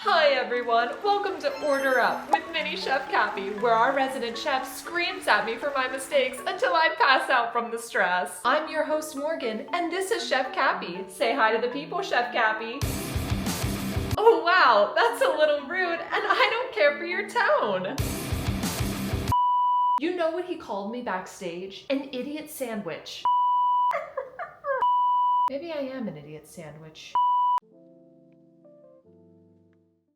Hi everyone, welcome to Order Up with Mini Chef Cappy, where our resident chef screams at me for my mistakes until I pass out from the stress. I'm your host Morgan, and this is Chef Cappy. Say hi to the people, Chef Cappy. Oh wow, that's a little rude, and I don't care for your tone. You know what he called me backstage? An idiot sandwich. Maybe I am an idiot sandwich.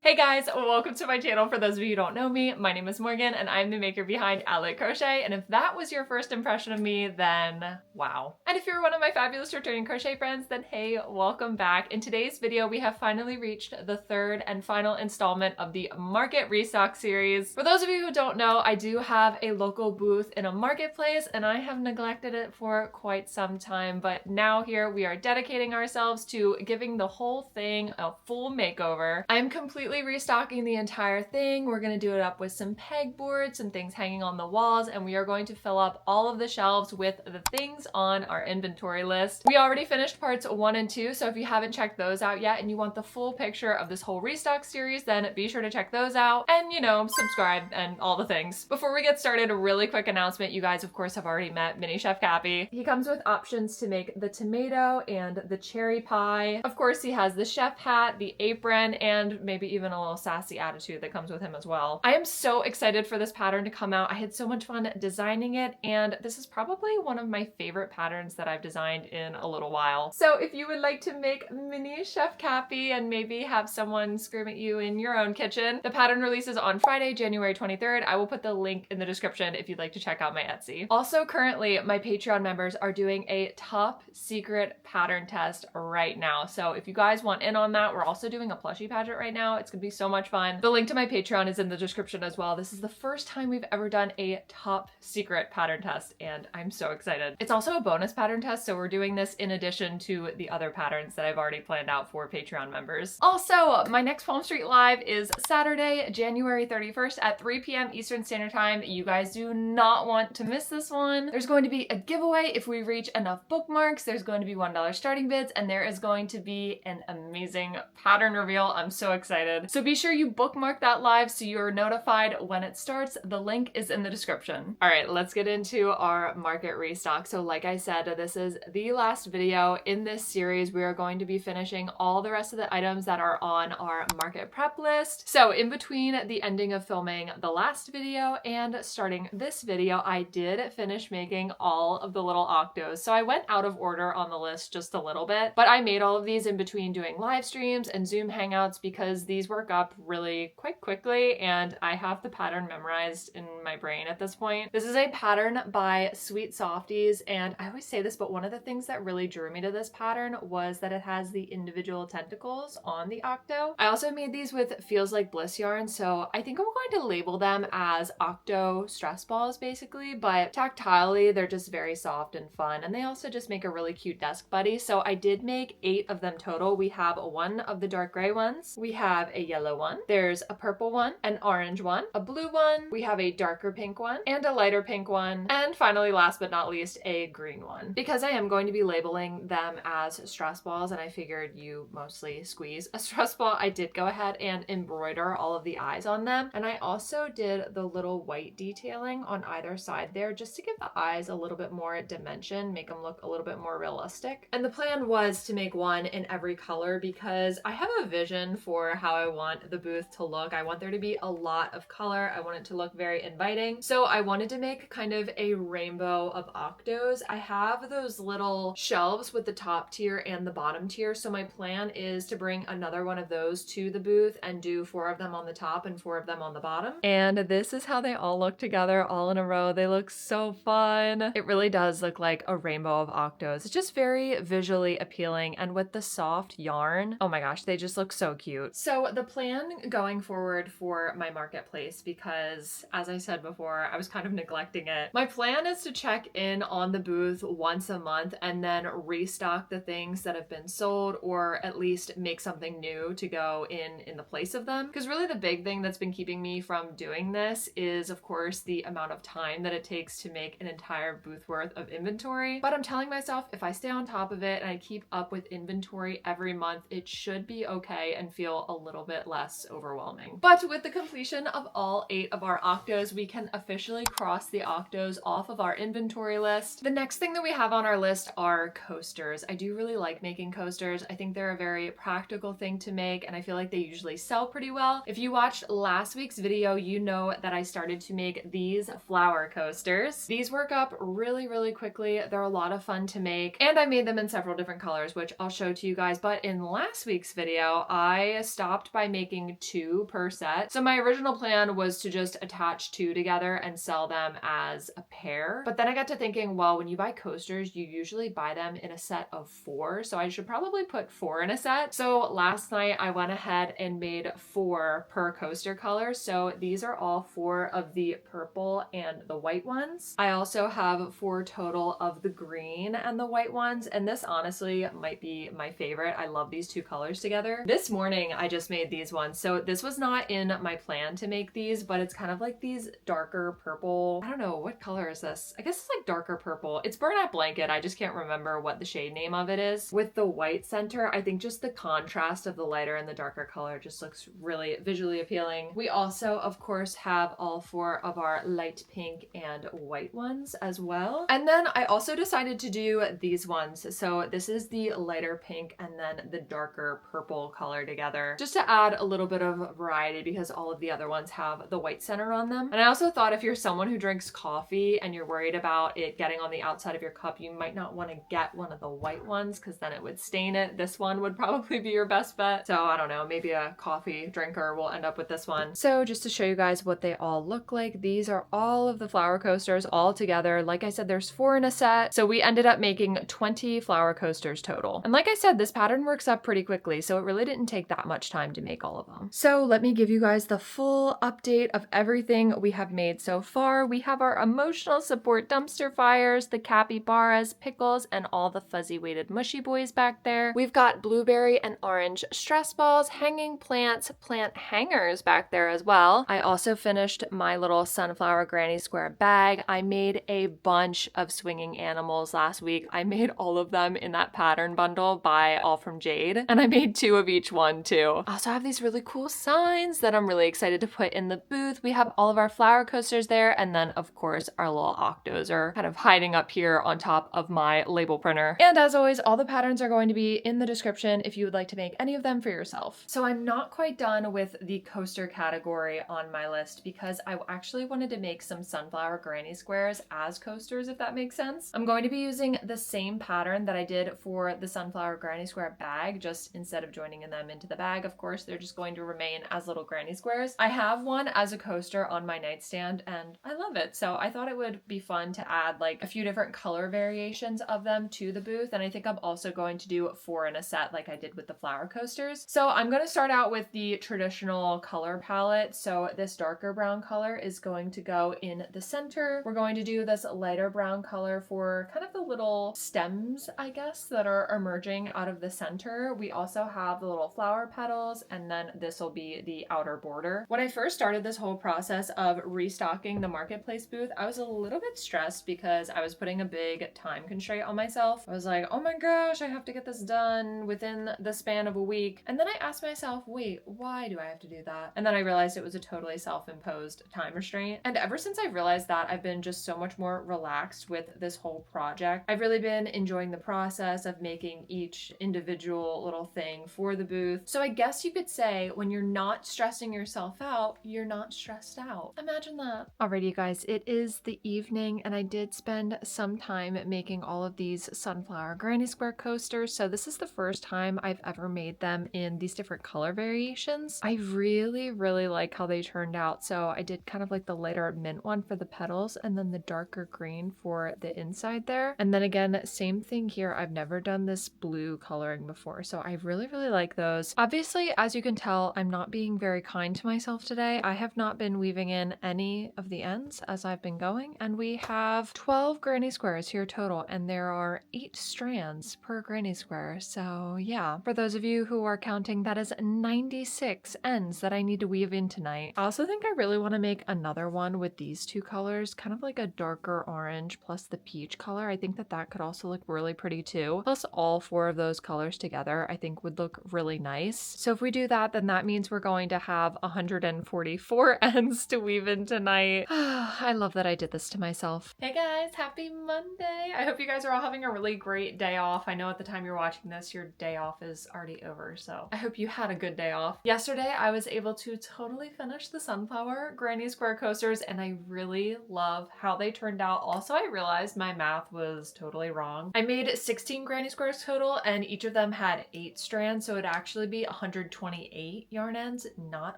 Hey guys, welcome to my channel. For those of you who don't know me, my name is Morgan and I'm the maker behind Outlet Crochet, and if that was your first impression of me, then wow. And if you're one of my fabulous returning crochet friends, then hey, welcome back. In today's video, we have finally reached the third and final installment of the Market Restock series. For those of you who don't know, I do have a local booth in a marketplace and I have neglected it for quite some time, but now here we are dedicating ourselves to giving the whole thing a full makeover. I'm completely restocking the entire thing. We're going to do it up with some pegboards, some things hanging on the walls, and we are going to fill up all of the shelves with the things on our inventory list. We already finished parts 1 and 2, so if you haven't checked those out yet and you want the full picture of this whole restock series, then be sure to check those out and, you know, subscribe and all the things. Before we get started, a really quick announcement. You guys, of course, have already met Mini Chef Cappy. He comes with options to make the tomato and the cherry pie. Of course, he has the chef hat, the apron, and maybe even a little sassy attitude that comes with him as well. I am so excited for this pattern to come out. I had so much fun designing it, and this is probably one of my favorite patterns that I've designed in a little while. So if you would like to make Mini Chef Cappy and maybe have someone scream at you in your own kitchen, the pattern releases on Friday, January 23rd. I will put the link in the description if you'd like to check out my Etsy. Also, currently, my Patreon members are doing a top secret pattern test right now. So if you guys want in on that, we're also doing a plushie pageant right now. It's gonna be so much fun. The link to my Patreon is in the description as well. This is the first time we've ever done a top secret pattern test, and I'm so excited. It's also a bonus pattern test, so we're doing this in addition to the other patterns that I've already planned out for Patreon members. Also, my next Palm Street Live is Saturday, January 31st at 3 p.m. Eastern Standard Time. You guys do not want to miss this one. There's going to be a giveaway if we reach enough bookmarks. There's going to be $1 starting bids, and there is going to be an amazing pattern reveal. I'm so excited. So be sure you bookmark that live so you're notified when it starts. The link is in the description. All right, let's get into our market restock. So like I said, this is the last video in this series. We are going to be finishing all the rest of the items that are on our market prep list. So in between the ending of filming the last video and starting this video, I did finish making all of the little octos. So I went out of order on the list just a little bit, but I made all of these in between doing live streams and Zoom hangouts because these work up really quite quickly and I have the pattern memorized in my brain at this point. This is a pattern by Sweet Softies, and I always say this, but one of the things that really drew me to this pattern was that it has the individual tentacles on the octo. I also made these with Feels Like Bliss yarn, so I think I'm going to label them as octo stress balls basically, but tactilely they're just very soft and fun, and they also just make a really cute desk buddy. So I did make 8 of them total. We have one of the dark gray ones, we have a yellow one, there's a purple one, an orange one, a blue one, we have a darker pink one, and a lighter pink one, and finally, last but not least, a green one. Because I am going to be labeling them as stress balls, and I figured you mostly squeeze a stress ball, I did go ahead and embroider all of the eyes on them, and I also did the little white detailing on either side there just to give the eyes a little bit more dimension, make them look a little bit more realistic. And the plan was to make one in every color because I have a vision for how I want the booth to look. I want there to be a lot of color. I want it to look very inviting. So I wanted to make kind of a rainbow of octos. I have those little shelves with the top tier and the bottom tier. So my plan is to bring another one of those to the booth and do 4 of them on the top and 4 of them on the bottom. And this is how they all look together all in a row. They look so fun. It really does look like a rainbow of octos. It's just very visually appealing, and with the soft yarn, oh my gosh, they just look so cute. So the plan going forward for my marketplace, because as I said before, I was kind of neglecting it. My plan is to check in on the booth once a month and then restock the things that have been sold, or at least make something new to go in the place of them. Because really the big thing that's been keeping me from doing this is, of course, the amount of time that it takes to make an entire booth worth of inventory. But I'm telling myself if I stay on top of it and I keep up with inventory every month, it should be okay and feel a little little bit less overwhelming. But with the completion of all 8 of our octos, we can officially cross the octos off of our inventory list. The next thing that we have on our list are coasters. I do really like making coasters. I think they're a very practical thing to make, and I feel like they usually sell pretty well. If you watched last week's video, you know that I started to make these flower coasters. These work up really, really quickly. They're a lot of fun to make, and I made them in several different colors, which I'll show to you guys. But in last week's video, I stopped by making 2 per set. So my original plan was to just attach 2 together and sell them as a pair. But then I got to thinking, well, when you buy coasters, you usually buy them in a set of 4. So I should probably put 4 in a set. So last night I went ahead and made 4 per coaster color. So these are all 4 of the purple and the white ones. I also have 4 total of the green and the white ones. And this honestly might be my favorite. I love these 2 colors together. This morning I just made these ones. So this was not in my plan to make these, but it's kind of like these darker purple. I don't know, what color is this? I guess it's like darker purple. It's burnout blanket. I just can't remember what the shade name of it is. With the white center, I think just the contrast of the lighter and the darker color just looks really visually appealing. We also, of course, have all 4 of our light pink and white ones as well. And then I also decided to do these ones. So this is the lighter pink and then the darker purple color together, just to add a little bit of variety because all of the other ones have the white center on them. And I also thought if you're someone who drinks coffee and you're worried about it getting on the outside of your cup, you might not want to get one of the white ones because then it would stain it. This one would probably be your best bet. So I don't know, maybe a coffee drinker will end up with this one. So just to show you guys what they all look like, these are all of the flower coasters all together. Like I said, there's 4 in a set. So we ended up making 20 flower coasters total. And like I said, this pattern works up pretty quickly, so it really didn't take that much time to make all of them. So let me give you guys the full update of everything we have made so far. We have our emotional support dumpster fires, the capybaras, pickles, and all the fuzzy weighted mushy boys back there. We've got blueberry and orange stress balls, hanging plants, plant hangers back there as well. I also finished my little sunflower granny square bag. I made a bunch of swinging animals last week. I made all of them in that pattern bundle by All From Jade, and I made 2 of each one too. I also have these really cool signs that I'm really excited to put in the booth. We have all of our flower coasters there, and then of course our little octos are kind of hiding up here on top of my label printer. And as always, all the patterns are going to be in the description if you would like to make any of them for yourself. So I'm not quite done with the coaster category on my list because I actually wanted to make some sunflower granny squares as coasters, if that makes sense. I'm going to be using the same pattern that I did for the sunflower granny square bag, just instead of joining them into the bag, of course, they're just going to remain as little granny squares. I have one as a coaster on my nightstand and I love it. So I thought it would be fun to add like a few different color variations of them to the booth. And I think I'm also going to do 4 in a set like I did with the flower coasters. So I'm going to start out with the traditional color palette. So this darker brown color is going to go in the center. We're going to do this lighter brown color for kind of the little stems, I guess, that are emerging out of the center. We also have the little flower petals, and then this will be the outer border. When I first started this whole process of restocking the marketplace booth, I was a little bit stressed because I was putting a big time constraint on myself. I was like, oh my gosh, I have to get this done within the span of a week. And then I asked myself, wait, why do I have to do that? And then I realized it was a totally self-imposed time restraint. And ever since I realized that, I've been just so much more relaxed with this whole project. I've really been enjoying the process of making each individual little thing for the booth. So I guess you could say when you're not stressing yourself out, you're not stressed out. Imagine that. Alrighty, you guys, it is the evening and I did spend some time making all of these sunflower granny square coasters. So this is the first time I've ever made them in these different color variations. I really like how they turned out. So I did kind of like the lighter mint one for the petals and then the darker green for the inside there. And then again, same thing here. I've never done this blue coloring before. So I really like those. Obviously, as you can tell, I'm not being very kind to myself today. I have not been weaving in any of the ends as I've been going. And we have 12 granny squares here total. And there are 8 strands per granny square. So yeah, for those of you who are counting, that is 96 ends that I need to weave in tonight. I also think I really want to make another one with these 2 colors, kind of like a darker orange plus the peach color. I think that that could also look really pretty too. Plus all 4 of those colors together, I think would look really nice. So if we do that, then that means we're going to have 144 ends to weave in tonight. I love that I did this to myself. Hey guys, happy Monday. I hope you guys are all having a really great day off. I know at the time you're watching this, your day off is already over, so I hope you had a good day off. Yesterday, I was able to totally finish the sunflower granny square coasters, and I really love how they turned out. Also, I realized my math was totally wrong. I made 16 granny squares total, and each of them had 8 strands, so it'd actually be 128 yarn ends, not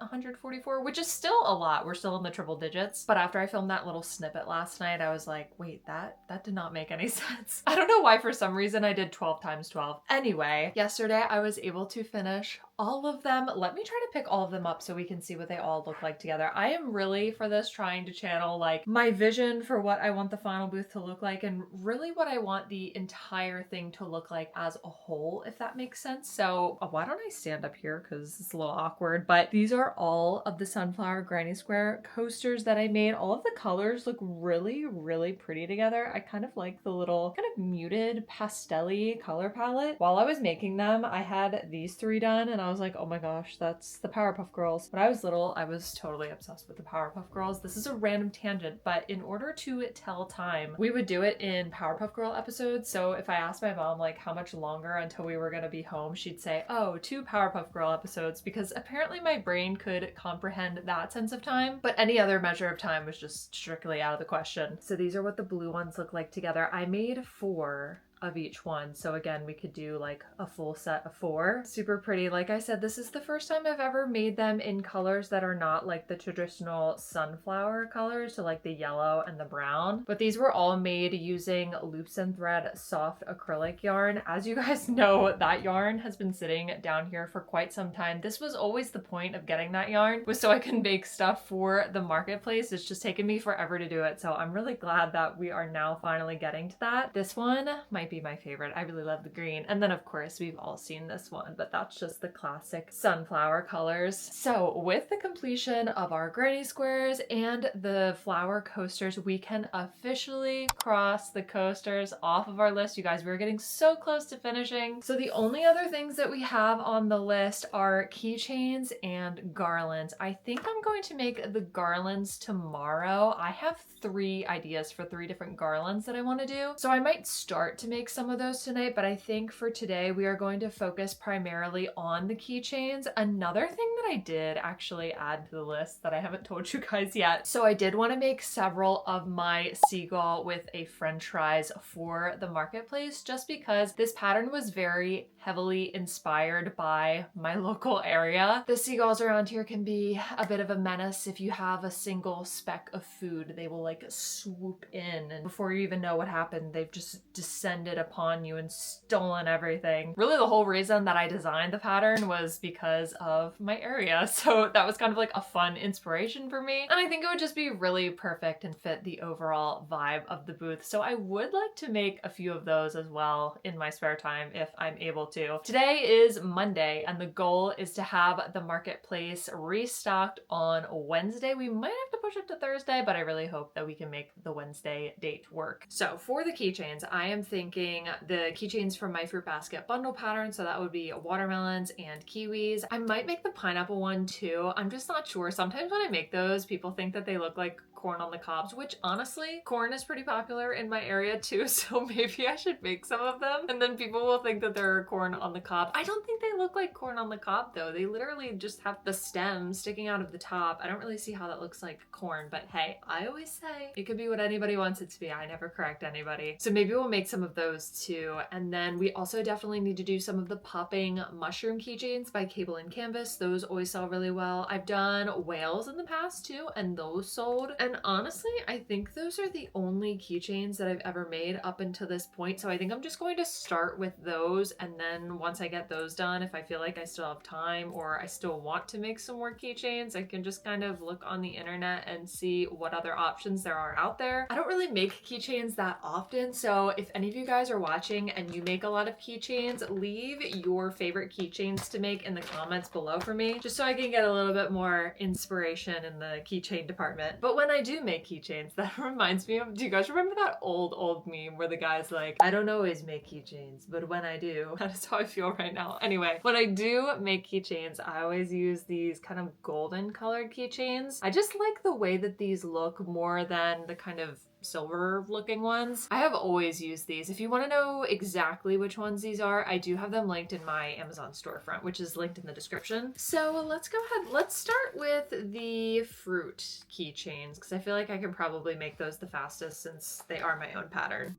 144, which is still a lot. We're still in the triple digits. But after I filmed that little snippet last night, I was like, wait, that did not make any sense. I don't know why for some reason I did 12 times 12. Anyway, yesterday I was able to finish all of them. Let me try to pick all of them up so we can see what they all look like together. I am really for this trying to channel like my vision for what I want the final booth to look like and really what I want the entire thing to look like as a whole, if that makes sense. So why don't I stand up here because it's a little awkward, but these are all of the sunflower granny square coasters that I made. All of the colors look really, really pretty together. I kind of like the little kind of muted pastel-y color palette. While I was making them, I had these 3 done and I was like, oh my gosh, that's the Powerpuff Girls. When I was little, I was totally obsessed with the Powerpuff Girls. This is a random tangent, but in order to tell time, we would do it in Powerpuff Girl episodes. So if I asked my mom like how much longer until we were gonna be home, she'd say, oh, 2 Powerpuff Girl episodes, because apparently my brain could comprehend that sense of time, but any other measure of time was just strictly out of the question. So these are what the blue ones look like together. I made 4 of each one. So again, we could do like a full set of 4. Super pretty. Like I said, this is the first time I've ever made them in colors that are not like the traditional sunflower colors, so like the yellow and the brown. But these were all made using loops and thread soft acrylic yarn. As you guys know, that yarn has been sitting down here for quite some time. This was always the point of getting that yarn, was so I can make stuff for the marketplace. It's just taken me forever to do it. So I'm really glad that we are now finally getting to that. This one might be my favorite. I really love the green. And then of course we've all seen this one, but that's just the classic sunflower colors. So with the completion of our granny squares and the flower coasters, we can officially cross the coasters off of our list. You guys, we're getting so close to finishing. So the only other things that we have on the list are keychains and garlands. I think I'm going to make the garlands tomorrow. I have 3 ideas for 3 different garlands that I want to do. So I might start to make some of those tonight, but I think for today we are going to focus primarily on the keychains. Another thing that I did actually add to the list that I haven't told you guys yet. So I did want to make several of my seagull with a French fries for the marketplace, just because this pattern was very heavily inspired by my local area. The seagulls around here can be a bit of a menace. If you have a single speck of food, they will like swoop in, and before you even know what happened, they've just descended upon you and stolen everything. Really the whole reason that I designed the pattern was because of my area. So that was kind of like a fun inspiration for me. And I think it would just be really perfect and fit the overall vibe of the booth. So I would like to make a few of those as well in my spare time if I'm able to. Today is Monday and the goal is to have the marketplace restocked on Wednesday. We might have to push it to Thursday, but I really hope that we can make the Wednesday date work. So for the keychains, I am thinking the keychains from my fruit basket bundle pattern. So that would be watermelons and kiwis. I might make the pineapple one too. I'm just not sure. Sometimes when I make those, people think that they look like corn on the cobs, which honestly, corn is pretty popular in my area too, so maybe I should make some of them and then people will think that they're corn on the cob. I don't think they look like corn on the cob though. They literally just have the stem sticking out of the top. I don't really see how that looks like corn, but hey, I always say it could be what anybody wants it to be. I never correct anybody. So maybe we'll make some of those too. And then we also definitely need to do some of the popping mushroom keychains by Cable and Canvas. Those always sell really well. I've done whales in the past too, and those sold. And honestly, I think those are the only keychains that I've ever made up until this point. So I think I'm just going to start with those. And then once I get those done, if I feel like I still have time or I still want to make some more keychains, I can just kind of look on the internet and see what other options there are out there. I don't really make keychains that often. So if any of you guys are watching and you make a lot of keychains, leave your favorite keychains to make in the comments below for me, just so I can get a little bit more inspiration in the keychain department. But when I I do make keychains, that reminds me of, do you guys remember that old meme where the guy's like, I don't always make keychains, but when I do, that is how I feel right now. Anyway, when I do make keychains, I always use these kind of golden colored keychains. I just like the way that these look more than the kind of silver looking ones. I have always used these. If you want to know exactly which ones these are, I do have them linked in my Amazon storefront, which is linked in the description. So let's go ahead. Let's start with the fruit keychains because I feel like I can probably make those the fastest since they are my own pattern.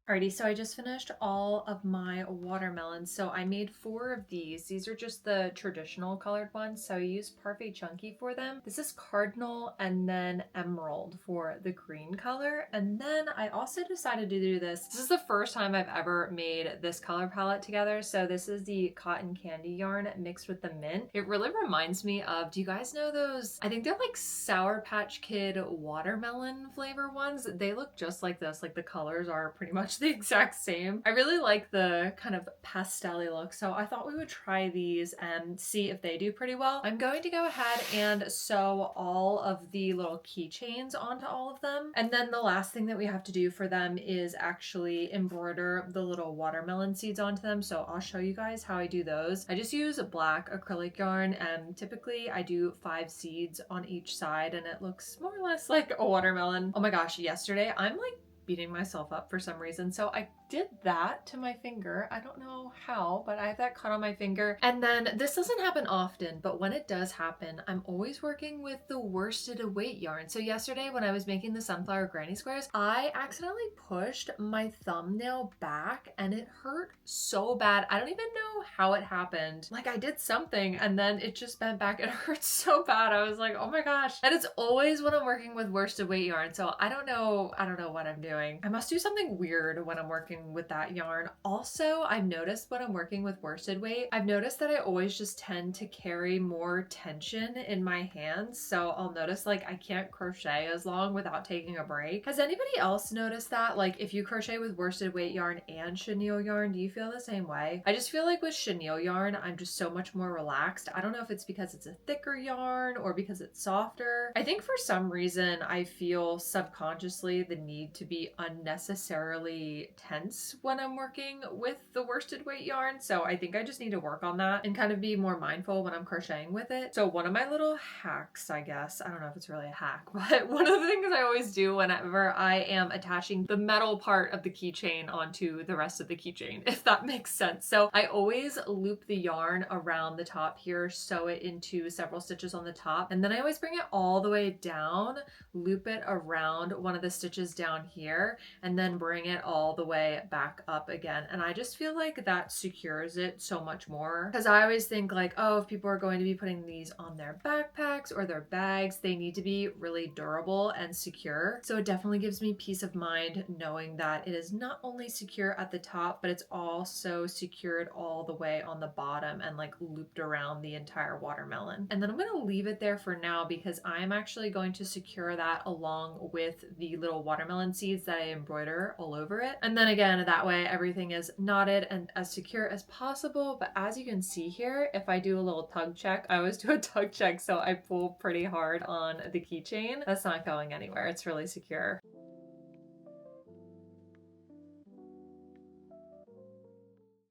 Alrighty, so I just finished all of my watermelons. So I made 4 of these. These are just the traditional colored ones. So I used Parfait Chunky for them. This is Cardinal and then Emerald for the green color. And then I also decided to do this. This is the first time I've ever made this color palette together. So this is the Cotton Candy yarn mixed with the mint. It really reminds me of, do you guys know those? I think they're like Sour Patch Kid watermelon flavor ones. They look just like this. Like the colors are pretty much the exact same. I really like the kind of pastel-y look, so I thought we would try these and see if they do pretty well. I'm going to go ahead and sew all of the little keychains onto all of them, and then the last thing that we have to do for them is actually embroider the little watermelon seeds onto them. So I'll show you guys how I do those. I just use a black acrylic yarn, and typically I do 5 seeds on each side, and it looks more or less like a watermelon. Oh my gosh, yesterday I'm like beating myself up for some reason. So I did that to my finger. I don't know how, but I have that cut on my finger. And then this doesn't happen often, but when it does happen, I'm always working with the worsted weight yarn. So yesterday when I was making the sunflower granny squares, I accidentally pushed my thumbnail back and it hurt so bad. I don't even know how it happened. Like I did something and then it just bent back. It hurt so bad. I was like, oh my gosh. And it's always when I'm working with worsted weight yarn. So I don't know what I'm doing. I must do something weird when I'm working with that yarn. Also, I've noticed when I'm working with worsted weight, I've noticed that I always just tend to carry more tension in my hands. So I'll notice like I can't crochet as long without taking a break. Has anybody else noticed that? Like if you crochet with worsted weight yarn and chenille yarn, do you feel the same way? I just feel like with chenille yarn, I'm just so much more relaxed. I don't know if it's because it's a thicker yarn or because it's softer. I think for some reason I feel subconsciously the need to be unnecessarily tense when I'm working with the worsted weight yarn. So I think I just need to work on that and kind of be more mindful when I'm crocheting with it. So one of my little hacks, I guess, I don't know if it's really a hack, but one of the things I always do whenever I am attaching the metal part of the keychain onto the rest of the keychain, if that makes sense. So I always loop the yarn around the top here, sew it into several stitches on the top, and then I always bring it all the way down, loop it around one of the stitches down here, and then bring it all the way back up again. And I just feel like that secures it so much more, because I always think like, oh, if people are going to be putting these on their backpacks or their bags, they need to be really durable and secure. So it definitely gives me peace of mind knowing that it is not only secure at the top, but it's also secured all the way on the bottom and like looped around the entire watermelon. And then I'm going to leave it there for now because I'm actually going to secure that along with the little watermelon seeds that I embroider all over it. And then again, that way everything is knotted and as secure as possible. But as you can see here, if I do a little tug check, I always do a tug check, so I pull pretty hard on the keychain. That's not going anywhere. It's really secure.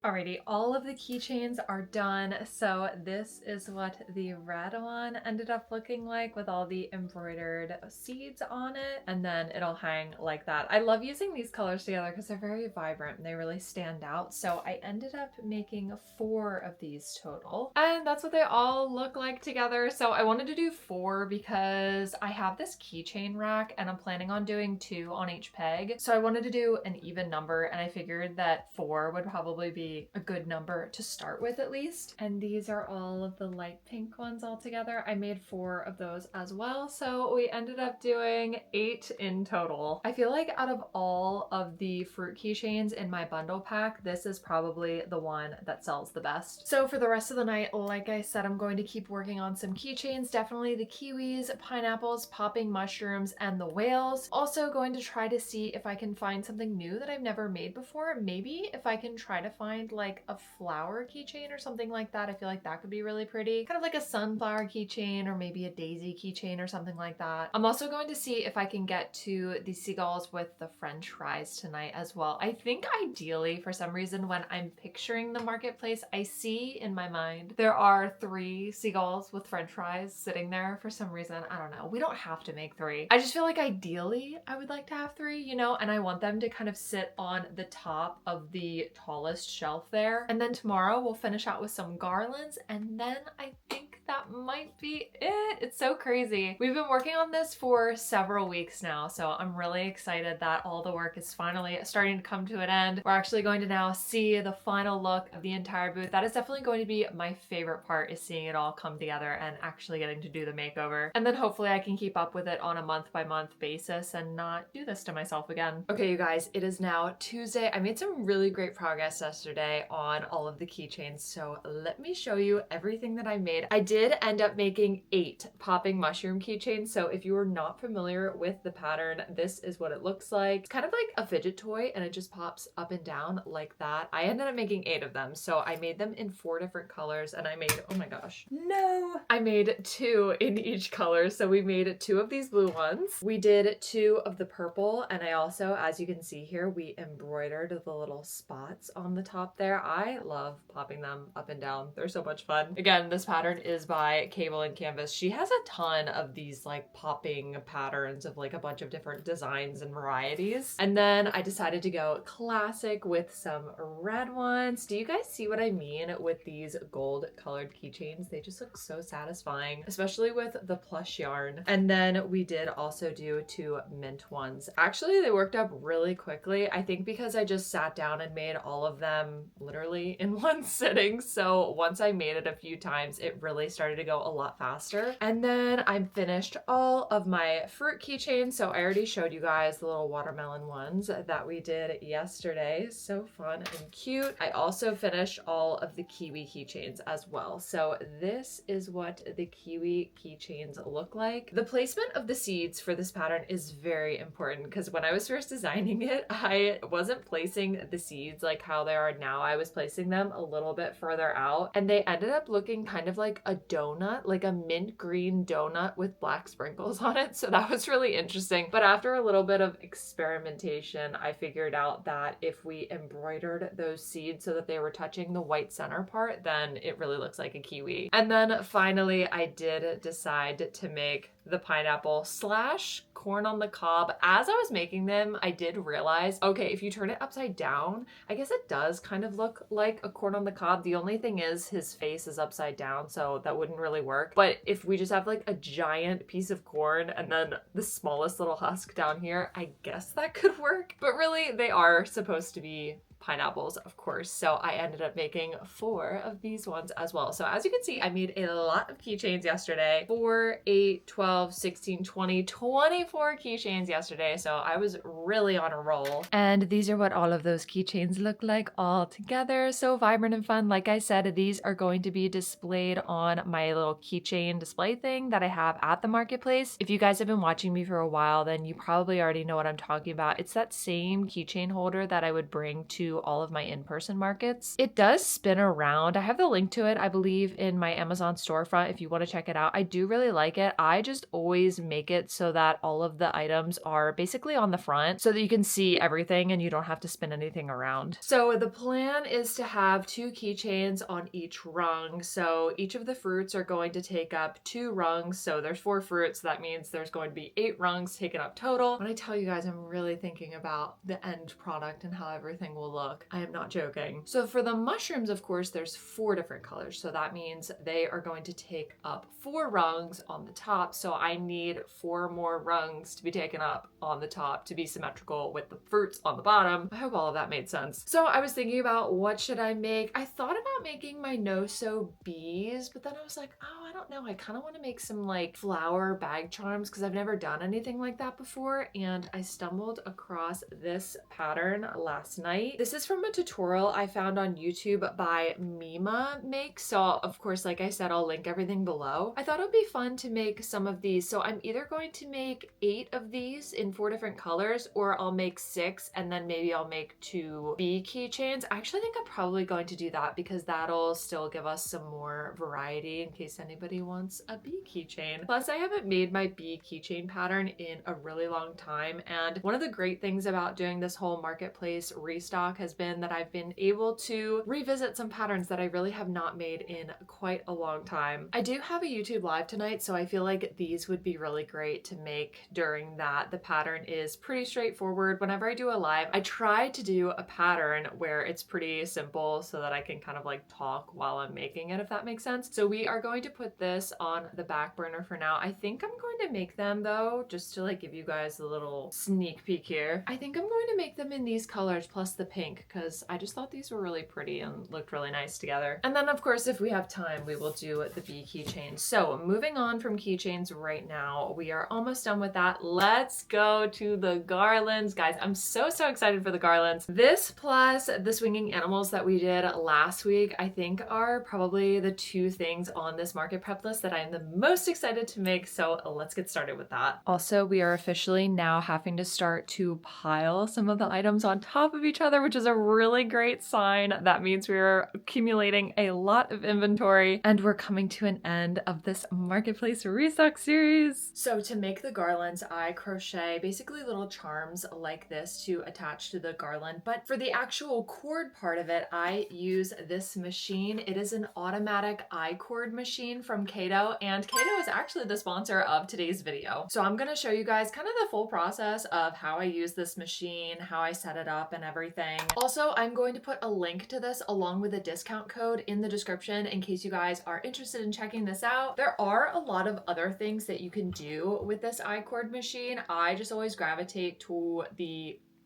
Alrighty, all of the keychains are done. So this is what the red one ended up looking like with all the embroidered seeds on it. And then it'll hang like that. I love using these colors together because they're very vibrant and they really stand out. So I ended up making 4 of these total. And that's what they all look like together. So I wanted to do 4 because I have this keychain rack and I'm planning on doing 2 on each peg. So I wanted to do an even number and I figured that 4 would probably be a good number to start with at least. And these are all of the light pink ones all together. I made 4 of those as well. So we ended up doing 8 in total. I feel like out of all of the fruit keychains in my bundle pack, this is probably the one that sells the best. So for the rest of the night, like I said, I'm going to keep working on some keychains, definitely the kiwis, pineapples, popping mushrooms, and the whales. Also going to try to see if I can find something new that I've never made before. Maybe if I can try to find find like a flower keychain or something like that. I feel like that could be really pretty. Kind of like a sunflower keychain or maybe a daisy keychain or something like that. I'm also going to see if I can get to the seagulls with the French fries tonight as well. I think ideally, for some reason, when I'm picturing the marketplace, I see in my mind there are 3 seagulls with French fries sitting there for some reason. I don't know. We don't have to make 3. I just feel like ideally I would like to have 3, you know, and I want them to kind of sit on the top of the tallest shelf there. And then tomorrow we'll finish out with some garlands, and then I think that might be it. It's so crazy. We've been working on this for several weeks now, so I'm really excited that all the work is finally starting to come to an end. We're actually going to now see the final look of the entire booth. That is definitely going to be my favorite part, is seeing it all come together and actually getting to do the makeover. And then hopefully I can keep up with it on a month-by-month basis and not do this to myself again. Okay, you guys, it is now Tuesday. I made some really great progress yesterday on all of the keychains, so let me show you everything that I made. I did end up making 8 popping mushroom keychains, so if you are not familiar with the pattern, this is what it looks like. It's kind of like a fidget toy and it just pops up and down like that. I ended up making 8 of them, so I made them in 4 different colors, and I made, oh my gosh, no! I made 2 in each color, so we made 2 of these blue ones. We did 2 of the purple, and I also, as you can see here, we embroidered the little spots on the top there. I love popping them up and down. They're so much fun. Again, this pattern is by Cable and Canvas. She has a ton of these like popping patterns of like a bunch of different designs and varieties. And then I decided to go classic with some red ones. Do you guys see what I mean with these gold colored keychains? They just look so satisfying, especially with the plush yarn. And then we did also do 2 mint ones. Actually, they worked up really quickly. I think because I just sat down and made all of them literally in one sitting. So once I made it a few times, it really started to go a lot faster. And then I finished all of my fruit keychains. So I already showed you guys the little watermelon ones that we did yesterday. So fun and cute. I also finished all of the kiwi keychains as well. So this is what the kiwi keychains look like. The placement of the seeds for this pattern is very important because when I was first designing it, I wasn't placing the seeds like how they are now. I was placing them a little bit further out, and they ended up looking kind of like a donut, like a mint green donut with black sprinkles on it. So that was really interesting. But after a little bit of experimentation, I figured out that if we embroidered those seeds so that they were touching the white center part, then it really looks like a kiwi. And then finally, I did decide to make the pineapple slash corn on the cob. As I was making them, I did realize, okay, if you turn it upside down, I guess it does kind of look like a corn on the cob. The only thing is his face is upside down, so that wouldn't really work. But if we just have like a giant piece of corn and then the smallest little husk down here, I guess that could work. But really, they are supposed to be pineapples, of course. So I ended up making 4 of these ones as well. So as you can see, I made a lot of keychains yesterday. 4, 8, 12, 16, 20, 24 keychains yesterday. So I was really on a roll. And these are what all of those keychains look like all together. So vibrant and fun. Like I said, these are going to be displayed on my little keychain display thing that I have at the marketplace. If you guys have been watching me for a while, then you probably already know what I'm talking about. It's that same keychain holder that I would bring to all of my in-person markets. It does spin around. I have the link to it, I believe, in my Amazon storefront if you want to check it out. I do really like it. I just always make it so that all of the items are basically on the front so that you can see everything and you don't have to spin anything around. So the plan is to have 2 keychains on each rung. So each of the fruits are going to take up 2 rungs. So there's 4 fruits. So that means there's going to be 8 rungs taken up total. When I tell you guys, I'm really thinking about the end product and how everything will look. I am not joking. So for the mushrooms, of course, there's 4 different colors. So that means they are going to take up 4 rungs on the top. So I need 4 more rungs to be taken up on the top to be symmetrical with the fruits on the bottom. I hope all of that made sense. So I was thinking about what should I make? I thought about making my no-sew bees, but then I was like, oh, I don't know. I kind of want to make some like flower bag charms because I've never done anything like that before. And I stumbled across this pattern last night. This This is from a tutorial I found on YouTube by Mima Makes. So of course, like I said, I'll link everything below. I thought it would be fun to make some of these. So I'm either going to make 8 of these in 4 different colors, or I'll make 6 and then maybe I'll make 2 bee keychains. I actually think I'm probably going to do that because that'll still give us some more variety in case anybody wants a bee keychain. Plus, I haven't made my bee keychain pattern in a really long time, and one of the great things about doing this whole marketplace restock has been that I've been able to revisit some patterns that I really have not made in quite a long time. I do have a YouTube live tonight, so I feel like these would be really great to make during that. The pattern is pretty straightforward. Whenever I do a live, I try to do a pattern where it's pretty simple so that I can kind of like talk while I'm making it, if that makes sense. So we are going to put this on the back burner for now. I think I'm going to make them though, just to like give you guys a little sneak peek here. I think I'm going to make them in these colors plus the pink because I just thought these were really pretty and looked really nice together. And then of course, if we have time, we will do the bee keychains. So moving on from keychains right now, we are almost done with that. Let's go to the garlands. Guys, I'm so excited for the garlands. This plus the swinging animals that we did last week, I think are probably the 2 things on this market prep list that I am the most excited to make. So let's get started with that. Also, we are officially now having to start to pile some of the items on top of each other, which is a really great sign. That means we are accumulating a lot of inventory and we're coming to an end of this marketplace restock series. So to make the garlands, I crochet basically little charms like this to attach to the garland. But for the actual cord part of it, I use this machine. It is an automatic I-cord machine from Kato, and Kato is actually the sponsor of today's video. So I'm going to show you guys kind of the full process of how I use this machine, how I set it up and everything. Also, I'm going to put a link to this along with a discount code in the description in case you guys are interested in checking this out. There are a lot of other things that you can do with this I-cord machine. I just always gravitate to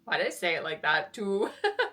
why did I say it like that?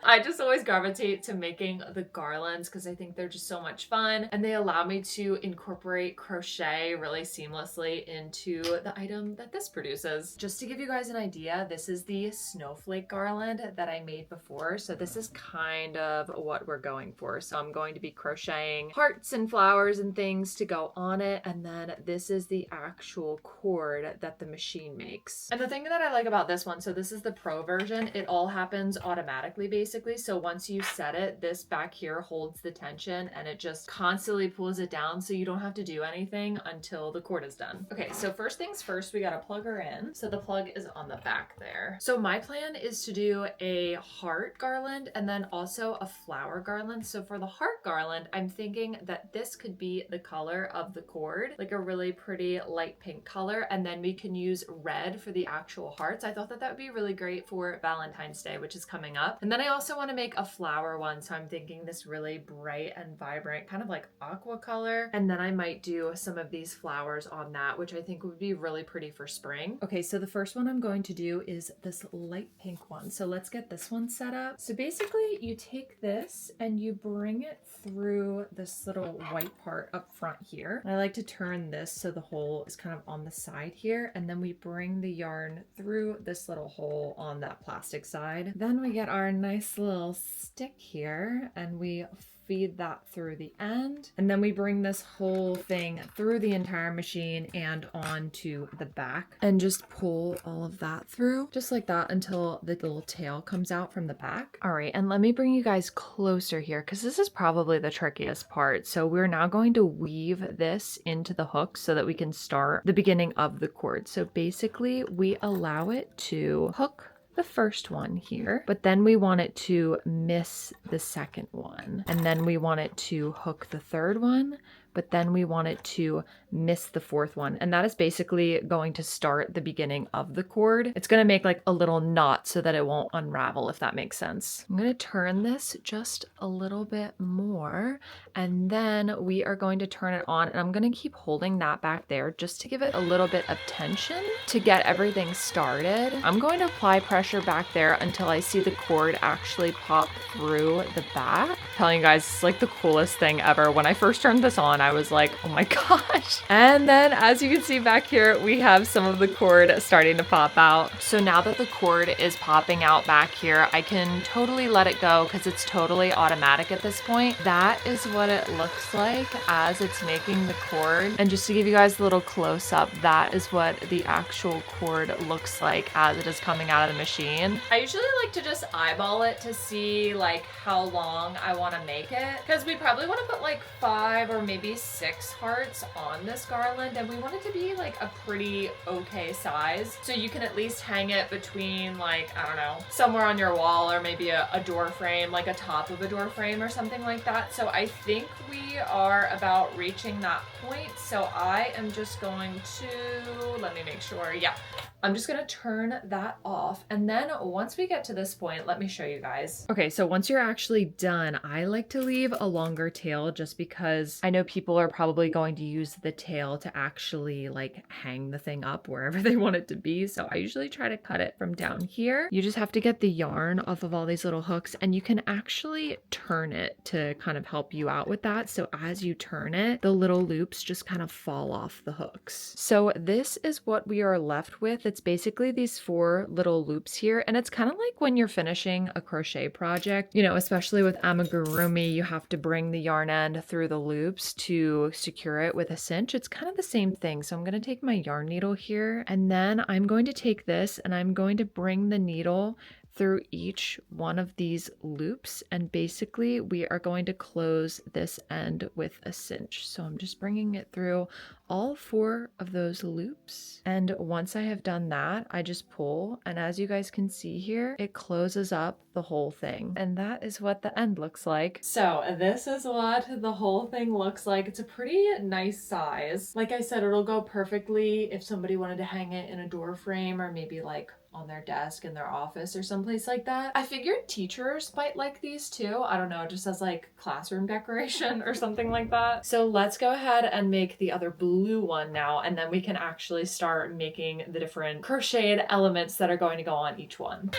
I just always gravitate to making the garlands because I think they're just so much fun and they allow me to incorporate crochet really seamlessly into the item that this produces. Just to give you guys an idea, this is the snowflake garland that I made before. So this is kind of what we're going for. So I'm going to be crocheting hearts and flowers and things to go on it. And then this is the actual cord that the machine makes. And the thing that I like about this one, so this is the pro version, it all happens automatically basically. So once you set it, this back here holds the tension and it just constantly pulls it down so you don't have to do anything until the cord is done. Okay, so first things first, we gotta plug her in. So the plug is on the back there. So my plan is to do a heart garland and then also a flower garland. So for the heart garland, I'm thinking that this could be the color of the cord, like a really pretty light pink color. And then we can use red for the actual hearts. I thought that that would be really great for Valentine's Day, which is coming up. And then I also want to make a flower one. So I'm thinking this really bright and vibrant, kind of like aqua color. And then I might do some of these flowers on that, which I think would be really pretty for spring. Okay, so the first one I'm going to do is this light pink one. So let's get this one set up. So basically you take this and you bring it through this little white part up front here. And I like to turn this so the hole is kind of on the side here. And then we bring the yarn through this little hole on that plastic side. Then we get our nice little stick here and we feed that through the end. And then we bring this whole thing through the entire machine and onto the back and just pull all of that through just like that until the little tail comes out from the back. All right, and let me bring you guys closer here because this is probably the trickiest part. So we're now going to weave this into the hook so that we can start the beginning of the cord. So basically we allow it to hook the first one here, but then we want it to miss the second one. And then we want it to hook the third one, but then we want it to miss the fourth one. And that is basically going to start the beginning of the cord. It's going to make like a little knot so that it won't unravel, if that makes sense. I'm going to turn this just a little bit more, and then we are going to turn it on, and I'm going to keep holding that back there just to give it a little bit of tension to get everything started. I'm going to apply pressure back there until I see the cord actually pop through the back. I'm telling you guys, it's like the coolest thing ever. When I first turned this on, and I was like, oh my gosh. And then as you can see back here, we have some of the cord starting to pop out. So now that the cord is popping out back here, I can totally let it go because it's totally automatic at this point. That is what it looks like as it's making the cord. And just to give you guys a little close up, that is what the actual cord looks like as it is coming out of the machine. I usually like to just eyeball it to see like how long I want to make it, because we probably want to put like 5 or maybe 6 hearts on this garland, and we want it to be like a pretty okay size, so you can at least hang it between like, I don't know, somewhere on your wall, or maybe a door frame, like a top of a door frame or something like that. So I think we are about reaching that point, so I am just going to, let me make sure, yeah. I'm just gonna turn that off, and then once we get to this point, let me show you guys. Okay, so once you're actually done, I like to leave a longer tail just because I know people are probably going to use the tail to actually like hang the thing up wherever they want it to be. So I usually try to cut it from down here. You just have to get the yarn off of all these little hooks, and you can actually turn it to kind of help you out with that. So as you turn it, the little loops just kind of fall off the hooks. So this is what we are left with. It's basically these 4 little loops here, and it's kind of like when you're finishing a crochet project, you know, especially with amigurumi, you have to bring the yarn end through the loops to secure it with a cinch. It's kind of the same thing. So I'm going to take my yarn needle here, and then I'm going to take this and I'm going to bring the needle through each one of these loops, and basically we are going to close this end with a cinch. So I'm just bringing it through all 4 of those loops, and once I have done that, I just pull, and as you guys can see here, it closes up the whole thing, and that is what the end looks like. So this is what the whole thing looks like. It's a pretty nice size. Like I said, it'll go perfectly if somebody wanted to hang it in a door frame, or maybe like on their desk in their office or someplace like that. I figured teachers might like these too. I don't know, just as like classroom decoration or something like that. So let's go ahead and make the other blue one now, and then we can actually start making the different crocheted elements that are going to go on each one.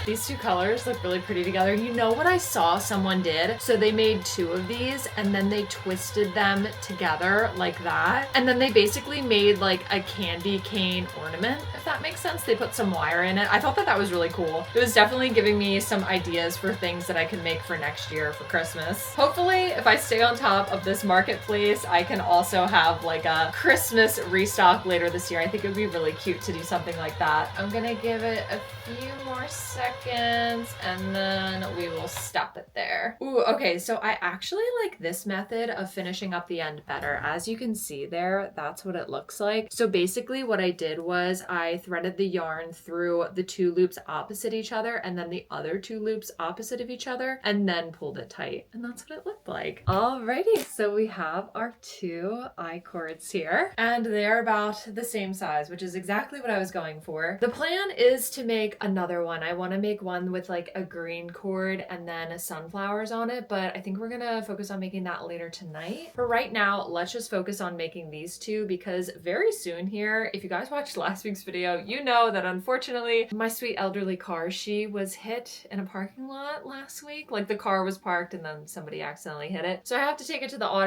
These 2 colors look really pretty together. You know what I saw someone did? So they made 2 of these, and then they twisted them together like that. And then they basically made like a candy cane ornament, if that makes sense. They put some wire in it. I thought that that was really cool. It was definitely giving me some ideas for things that I can make for next year for Christmas. Hopefully, if I stay on top of this marketplace, I can also have like a Christmas restock later this year. I think it would be really cute to do something like that. I'm gonna give it a few more seconds, and then we will stop it there. Ooh, okay, so I actually like this method of finishing up the end better. As you can see there, that's what it looks like. So basically what I did was I threaded the yarn through the 2 loops opposite each other, and then the other 2 loops opposite of each other, and then pulled it tight. And that's what it looked like. Alrighty, so we have our 2 I-cords here, and they're about the same size, which is exactly what I was going for. The plan is to make another one. I want to make one with like a green cord and then sunflowers on it, but I think we're gonna focus on making that later tonight. For right now, let's just focus on making these 2, because very soon here, if you guys watched last week's video, you know that unfortunately my sweet elderly car, she was hit in a parking lot last week. Like the car was parked and then somebody accidentally hit it. So I have to take it to the I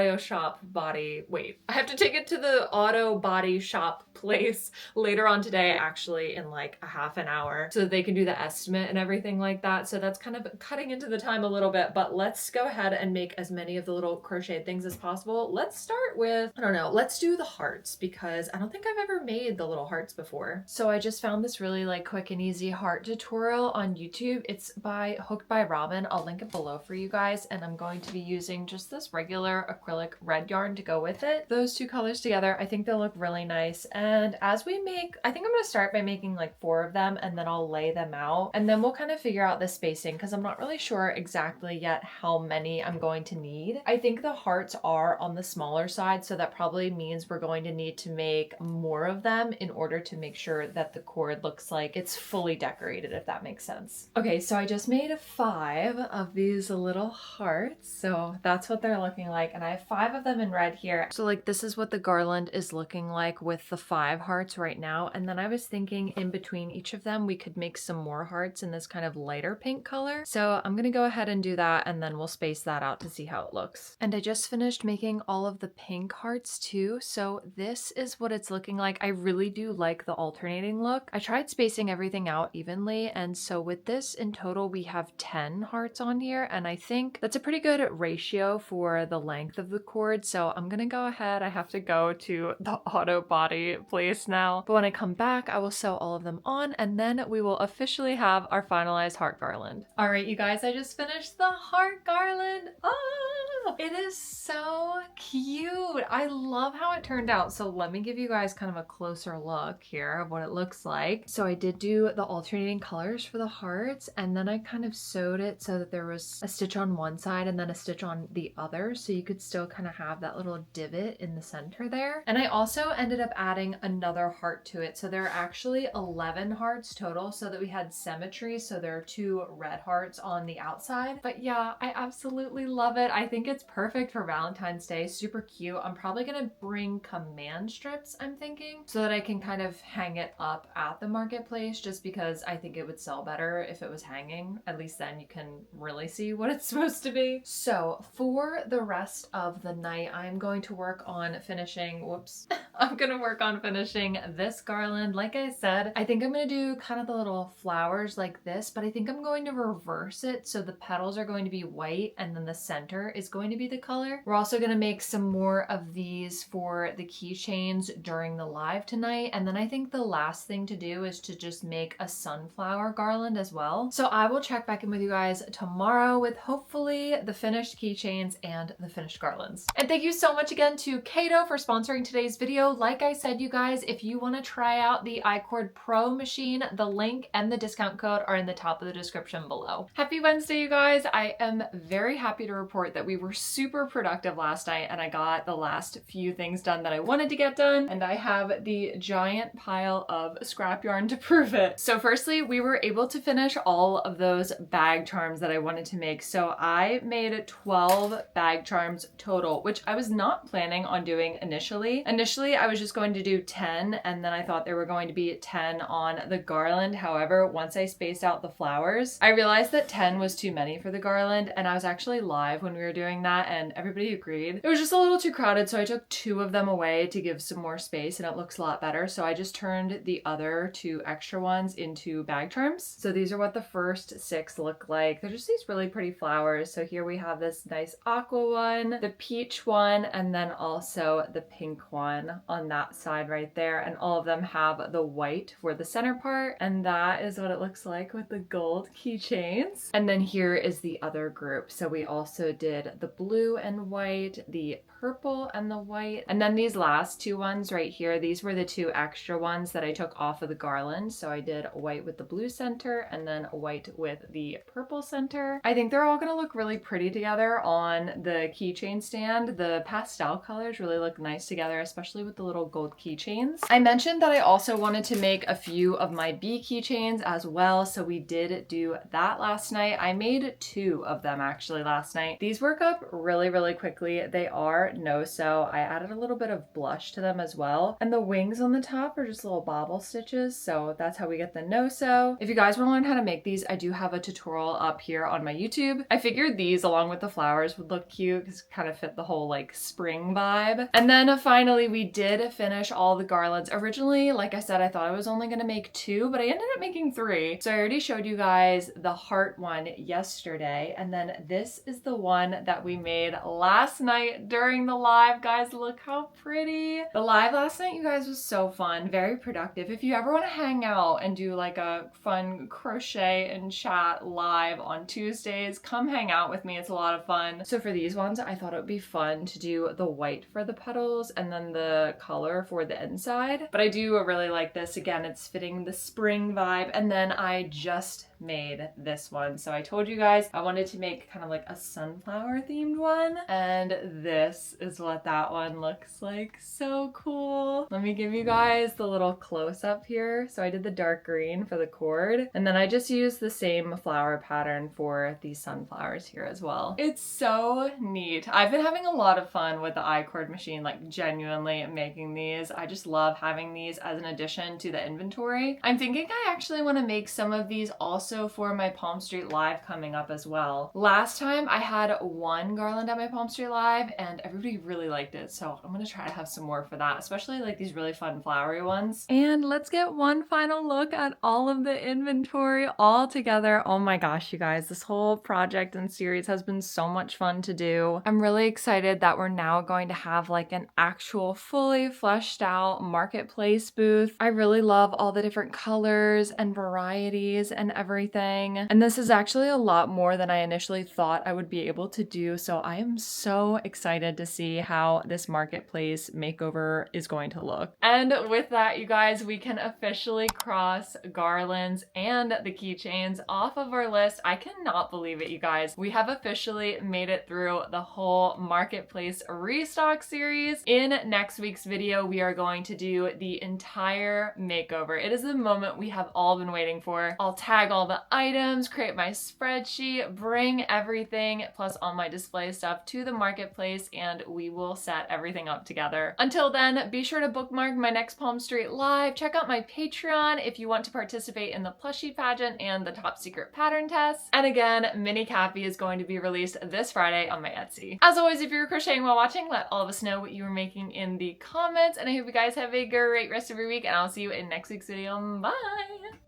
have to take it to the auto body shop place later on today, actually in like a half an hour, so that they can do the estimate and everything like that. So that's kind of cutting into the time a little bit, but let's go ahead and make as many of the little crocheted things as possible. Let's start with, I don't know, let's do the hearts, because I don't think I've ever made the little hearts before. So I just found this really like quick and easy heart tutorial on YouTube. It's by Hooked by Robin. I'll link it below for you guys, and I'm going to be using just this regular acrylic red yarn to go with it. Those 2 colors together, I think they'll look really nice. And as we make, I think I'm going to start by making like 4 of them, and then I'll lay them out, and then we'll kind of figure out the spacing, because I'm not really sure exactly yet how many I'm going to need. I think the hearts are on the smaller side, so that probably means we're going to need to make more of them in order to make sure that the cord looks like it's fully decorated, if that makes sense. Okay, so I just made 5 of these little hearts, so that's what they're looking like, and I have 5 of them in red here. So like this is what the garland is looking like with the 5 hearts right now, and then I was thinking in between each of them we could make some more hearts in this kind of lighter pink color. So I'm gonna go ahead and do that, and then we'll space that out to see how it looks. And I just finished making all of the pink hearts too. So this is what it's looking like. I really do like the alternating look. I tried spacing everything out evenly. And so with this in total, we have 10 hearts on here. And I think that's a pretty good ratio for the length of the cord. So I'm gonna go ahead. I have to go to the auto body place now. But when I come back, I will sew all of them on, and then we will officially have our finalized heart garland. All right, you guys, I just finished the heart garland. Oh, it is so cute. I love how it turned out. So let me give you guys kind of a closer look here of what it looks like. So I did do the alternating colors for the hearts, and then I kind of sewed it so that there was a stitch on one side and then a stitch on the other, so you could still kind of have that little divot in the center there. And I also ended up adding another heart to it. So there are actually 11 hearts total, so that we had symmetry. So there are 2 red hearts on the outside. But yeah, I absolutely love it. I think it's perfect for Valentine's Day. Super cute. I'm probably gonna bring command strips, I'm thinking, so that I can kind of hang it up at the marketplace, just because I think it would sell better if it was hanging. At least then you can really see what it's supposed to be. So for the rest of the night, I'm going to work on finishing, whoops, I'm gonna work on finishing this garland. Like I said, I think I'm gonna do kind of the little flowers like this, but I think I'm going to reverse it. So the petals are going to be white and then the center is going to be the color. We're also gonna make some more of these for the keychains during the live tonight. And then I think the last thing to do is to just make a sunflower garland as well. So I will check back in with you guys tomorrow with hopefully the finished keychains and the finished garlands. And thank you so much again to Kato for sponsoring today's video. Like I said, you guys, if you want to try out the iCord Pro machine, the link and the discount code are in the top of the description below. Happy Wednesday, you guys. I am very happy to report that we were super productive last night, and I got the last few things done that I wanted to get done, and I have the giant pile of scrap yarn to prove it. So firstly, we were able to finish all of those bag charms that I wanted to make. So I made 12 bag charms total, which I was not planning on doing initially. Initially, I was just going to do 10, and then I thought there were going to be 10 on the garland. However, once I spaced out the flowers, I realized that 10 was too many for the garland, and I was actually live when we were doing that, and everybody agreed. It was just a little too crowded, so I took 2 of them away to give some more space, and it looks a lot better. So I just turned the other 2 extra ones into bag charms. So these are what the first 6 look like. They're just these really pretty flowers. So here we have this nice aqua one, the peach one, and then also the pink one on that side right there. And all of them have the white for the center part. And that is what it looks like with the gold keychains. And then here is the other group. So we also did the blue and white, the purple and the white. And then these last 2 ones right here, these were the 2 extra ones that I took off of the garland. So I did a white with the blue center and then a white with the purple center. I think they're all gonna look really pretty together on the keychain stand. The pastel colors really look nice together, especially with the little gold keychains. I mentioned that I also wanted to make a few of my bee keychains as well. So we did do that last night. I made 2 of them actually last night. These work up really, really quickly. They are no-sew. I added a little bit of blush to them as well. And the wings on the top are just little bobble stitches. So that's how we get the no-sew. If you guys want to learn how to make these, I do have a tutorial up here on my YouTube. I figured these along with the flowers would look cute because it kind of fit the whole like spring vibe. And then finally we did finish all the garlands. Originally, like I said, I thought I was only going to make 2, but I ended up making 3. So I already showed you guys the heart one yesterday. And then this is the one that we made last night during the live. Guys, look how pretty. The live last night, you guys, was so fun, very productive. If you ever want to hang out and do like a fun crochet and chat live on Tuesdays, come hang out with me. It's a lot of fun. So for these ones, I thought it would be fun to do the white for the petals and then the color for the inside. But I do really like this. Again, it's fitting the spring vibe. And then I just made this one. So I told you guys I wanted to make kind of like a sunflower themed one, and this is what that one looks like. So cool. Let me give you guys the little close-up here. So I did the dark green for the cord, and then I just used the same flower pattern for these sunflowers here as well. It's so neat. I've been having a lot of fun with the iCord machine, like genuinely making these. I just love having these as an addition to the inventory. I'm thinking I actually want to make some of these also also for my Palm Street Live coming up as well. Last time I had one garland at my Palm Street Live and everybody really liked it, so I'm gonna try to have some more for that, especially like these really fun flowery ones. And let's get one final look at all of the inventory all together. Oh my gosh, you guys, this whole project and series has been so much fun to do. I'm really excited that we're now going to have like an actual fully fleshed out marketplace booth. I really love all the different colors and varieties and everything. And this is actually a lot more than I initially thought I would be able to do. So I am so excited to see how this marketplace makeover is going to look. And with that, you guys, we can officially cross garlands and the keychains off of our list. I cannot believe it, you guys. We have officially made it through the whole marketplace restock series. In next week's video, we are going to do the entire makeover. It is the moment we have all been waiting for. I'll tag all the items, create my spreadsheet, bring everything plus all my display stuff to the marketplace, and we will set everything up together. Until then, be sure to bookmark my next Palm Street Live. Check out my Patreon if you want to participate in the plushie pageant and the top secret pattern test. And again, Mini Cappy is going to be released this Friday on my Etsy. As always, if you're crocheting while watching, let all of us know what you were making in the comments, and I hope you guys have a great rest of your week, and I'll see you in next week's video. Bye!